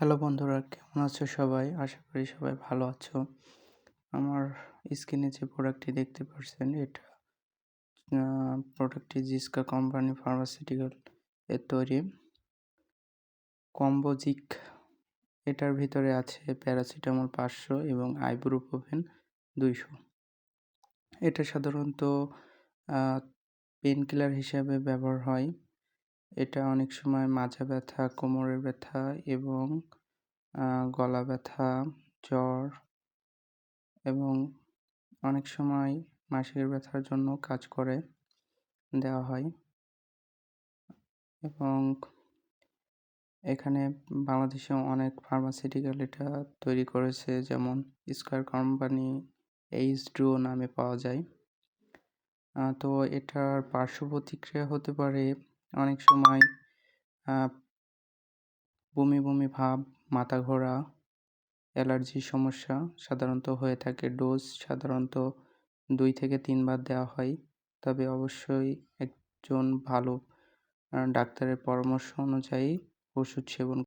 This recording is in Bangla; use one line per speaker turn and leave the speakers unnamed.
হ্যালো বন্ধুরা, কেমন আছো সবাই? আশা করি সবাই ভালো আছো। আমার স্ক্রিনে যে প্রোডাক্টটি দেখতে পারছেন এটা প্রোডাক্টটি জিসকা কোম্পানি ফার্মাসিউটিক্যাল এর তৈরি কম্বোজিক। এটার ভিতরে আছে প্যারাসিটামল 500 এবং আইবুপ্রোফেন 200। এটা সাধারণত পেন কিলার হিসাবে ব্যবহার হয়। এটা অনেক সময় মাজা ব্যথা, কোমরের ব্যথা এবং গলা ব্যথা, জ্বর এবং অনেক সময় মাসিকের ব্যথার জন্য কাজ করে দেওয়া হয়। এবং এখানে বাংলাদেশে অনেক ফার্মাসিউটিক্যাল এটা তৈরি করেছে, যেমন স্কয়ার কোম্পানি, এইচ2O নামে পাওয়া যায়। তো এটার পার্শ্ব প্রতিক্রিয়া হতে পারে অনেক সময় বমি বমি ভাব, মাথা ঘোরা, অ্যালার্জির সমস্যা সাধারণত হয়ে থাকে। ডোজ সাধারণত 2 থেকে 3 বার দেওয়া হয়, তবে অবশ্যই একজন ভালো ডাক্তারের পরামর্শ অনুযায়ী ওষুধ সেবন